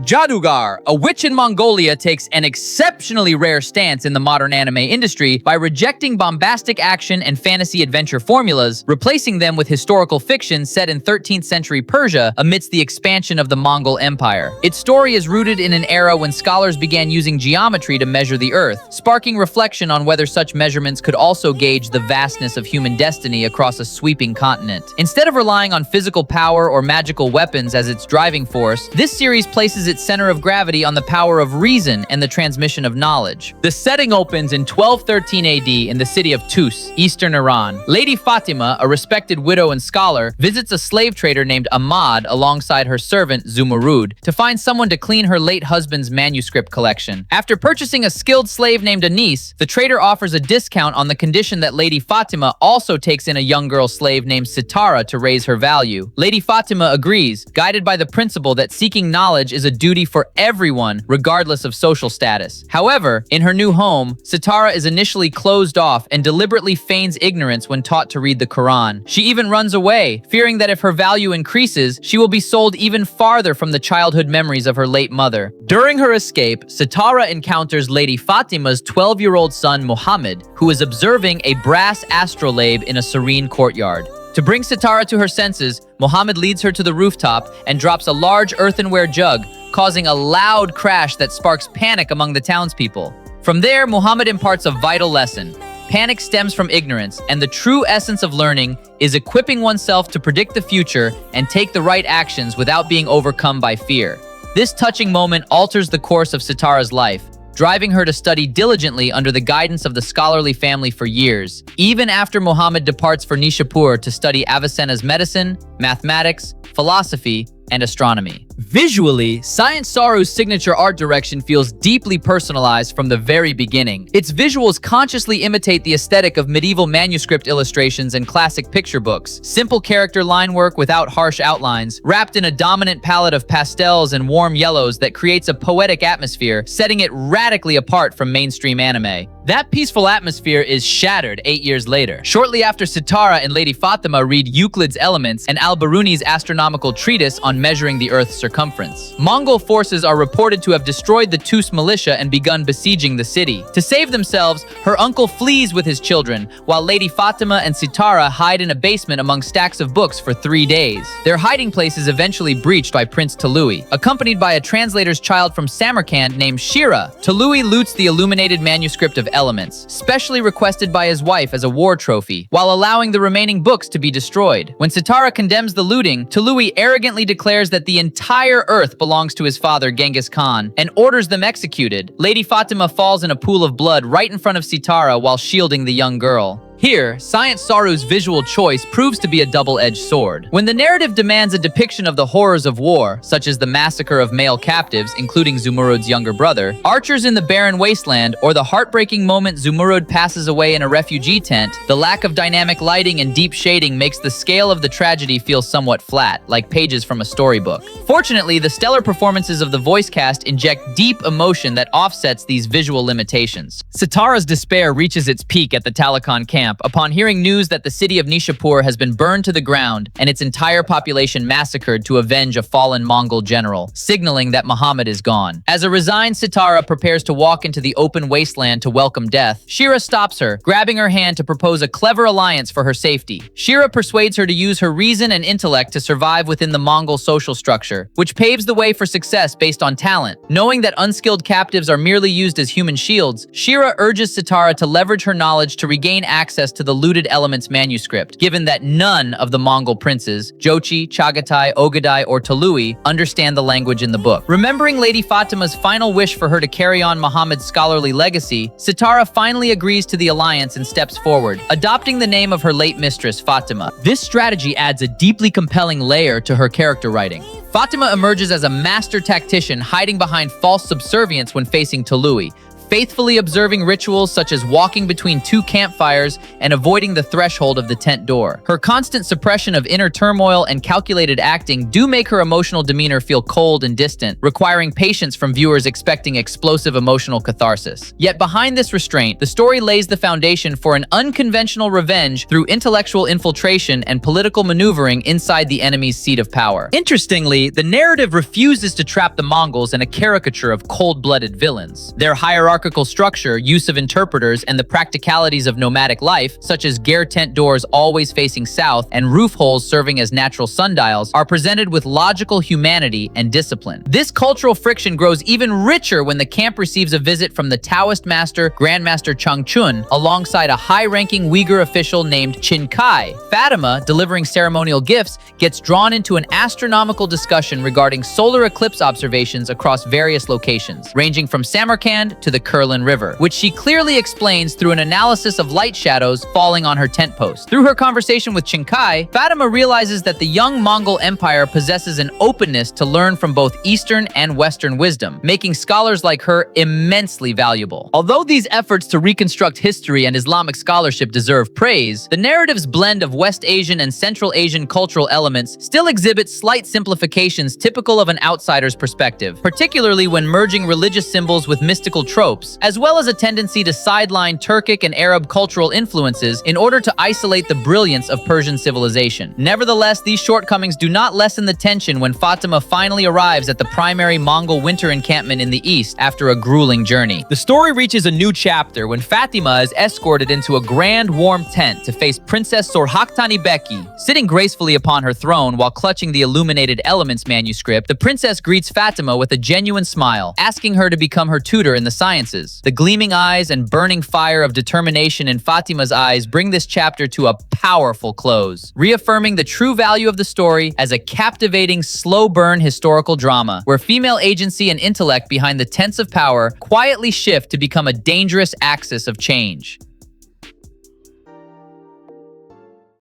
Jaadugar, a witch in Mongolia, takes an exceptionally rare stance in the modern anime industry by rejecting bombastic action and fantasy adventure formulas, replacing them with historical fiction set in 13th century Persia amidst the expansion of the Mongol Empire. Its story is rooted in an era when scholars began using geometry to measure the earth, sparking reflection on whether such measurements could also gauge the vastness of human destiny across a sweeping continent. Instead of relying on physical power or magical weapons as its driving force, this series places its center of gravity on the power of reason and the transmission of knowledge. The setting opens in 1213 AD in the city of Tus, eastern Iran. Lady Fatima, a respected widow and scholar, visits a slave trader named Ahmad alongside her servant Zumurud to find someone to clean her late husband's manuscript collection. After purchasing a skilled slave named Anis, the trader offers a discount on the condition that Lady Fatima also takes in a young girl slave named Sitara to raise her value. Lady Fatima agrees, guided by the principle that seeking knowledge is a duty for everyone, regardless of social status. However, in her new home, Sitara is initially closed off and deliberately feigns ignorance when taught to read the Quran. She even runs away, fearing that if her value increases, she will be sold even farther from the childhood memories of her late mother. During her escape, Sitara encounters Lady Fatima's 12-year-old son Muhammad, who is observing a brass astrolabe in a serene courtyard. To bring Sitara to her senses, Muhammad leads her to the rooftop and drops a large earthenware jug, causing a loud crash that sparks panic among the townspeople. From there, Muhammad imparts a vital lesson. Panic stems from ignorance, and the true essence of learning is equipping oneself to predict the future and take the right actions without being overcome by fear. This touching moment alters the course of Sitara's life, driving her to study diligently under the guidance of the scholarly family for years, even after Muhammad departs for Nishapur to study Avicenna's medicine, mathematics, philosophy, and astronomy. Visually, Science Saru's signature art direction feels deeply personalized from the very beginning. Its visuals consciously imitate the aesthetic of medieval manuscript illustrations and classic picture books. Simple character line work without harsh outlines, wrapped in a dominant palette of pastels and warm yellows that creates a poetic atmosphere, setting it radically apart from mainstream anime. That peaceful atmosphere is shattered 8 years later. Shortly after Sitara and Lady Fatima read Euclid's Elements and Al-Biruni's astronomical treatise on measuring the Earth's circumference. Mongol forces are reported to have destroyed the Tus militia and begun besieging the city. To save themselves, her uncle flees with his children, while Lady Fatima and Sitara hide in a basement among stacks of books for 3 days. Their hiding place is eventually breached by Prince Tului, accompanied by a translator's child from Samarkand named Shira. Tului loots the illuminated manuscript of Elements, specially requested by his wife as a war trophy, while allowing the remaining books to be destroyed. When Sitara condemns the looting, Tului arrogantly declares that the entire earth belongs to his father Genghis Khan and orders them executed. Lady Fatima falls in a pool of blood right in front of Sitara while shielding the young girl. Here, Science Saru's visual choice proves to be a double-edged sword. When the narrative demands a depiction of the horrors of war, such as the massacre of male captives, including Zumurud's younger brother, archers in the barren wasteland, or the heartbreaking moment Zumurud passes away in a refugee tent, the lack of dynamic lighting and deep shading makes the scale of the tragedy feel somewhat flat, like pages from a storybook. Fortunately, the stellar performances of the voice cast inject deep emotion that offsets these visual limitations. Sitara's despair reaches its peak at the Talokan camp upon hearing news that the city of Nishapur has been burned to the ground and its entire population massacred to avenge a fallen Mongol general, signaling that Muhammad is gone. As a resigned Sitara prepares to walk into the open wasteland to welcome death, Shira stops her, grabbing her hand to propose a clever alliance for her safety. Shira persuades her to use her reason and intellect to survive within the Mongol social structure, which paves the way for success based on talent. Knowing that unskilled captives are merely used as human shields, Shira urges Sitara to leverage her knowledge to regain access to the looted Elements manuscript, given that none of the Mongol princes, Jochi, Chagatai, Ogadai, or Tului, understand the language in the book. Remembering Lady Fatima's final wish for her to carry on Muhammad's scholarly legacy, Sitara finally agrees to the alliance and steps forward, adopting the name of her late mistress, Fatima. This strategy adds a deeply compelling layer to her character writing. Fatima emerges as a master tactician hiding behind false subservience when facing Tului, faithfully observing rituals such as walking between two campfires and avoiding the threshold of the tent door. Her constant suppression of inner turmoil and calculated acting do make her emotional demeanor feel cold and distant, requiring patience from viewers expecting explosive emotional catharsis. Yet behind this restraint, the story lays the foundation for an unconventional revenge through intellectual infiltration and political maneuvering inside the enemy's seat of power. Interestingly, the narrative refuses to trap the Mongols in a caricature of cold-blooded villains. Their hierarchical structure, use of interpreters, and the practicalities of nomadic life, such as ger tent doors always facing south and roof holes serving as natural sundials, are presented with logical humanity and discipline. This cultural friction grows even richer when the camp receives a visit from the Taoist master, Grandmaster Chang Chun, alongside a high-ranking Uyghur official named Qin Kai. Fatima, delivering ceremonial gifts, gets drawn into an astronomical discussion regarding solar eclipse observations across various locations, ranging from Samarkand to the Kurlan River, which she clearly explains through an analysis of light shadows falling on her tent post. Through her conversation with Qin Kai, Fatima realizes that the young Mongol Empire possesses an openness to learn from both Eastern and Western wisdom, making scholars like her immensely valuable. Although these efforts to reconstruct history and Islamic scholarship deserve praise, the narrative's blend of West Asian and Central Asian cultural elements still exhibits slight simplifications typical of an outsider's perspective, particularly when merging religious symbols with mystical tropes, as well as a tendency to sideline Turkic and Arab cultural influences in order to isolate the brilliance of Persian civilization. Nevertheless, these shortcomings do not lessen the tension when Fatima finally arrives at the primary Mongol winter encampment in the east after a grueling journey. The story reaches a new chapter when Fatima is escorted into a grand warm tent to face Princess Sorhaktani Beki. Sitting gracefully upon her throne while clutching the illuminated Elements manuscript, the princess greets Fatima with a genuine smile, asking her to become her tutor in the sciences. The gleaming eyes and burning fire of determination in Fatima's eyes bring this chapter to a powerful close, reaffirming the true value of the story as a captivating, slow-burn historical drama, where female agency and intellect behind the tents of power quietly shift to become a dangerous axis of change.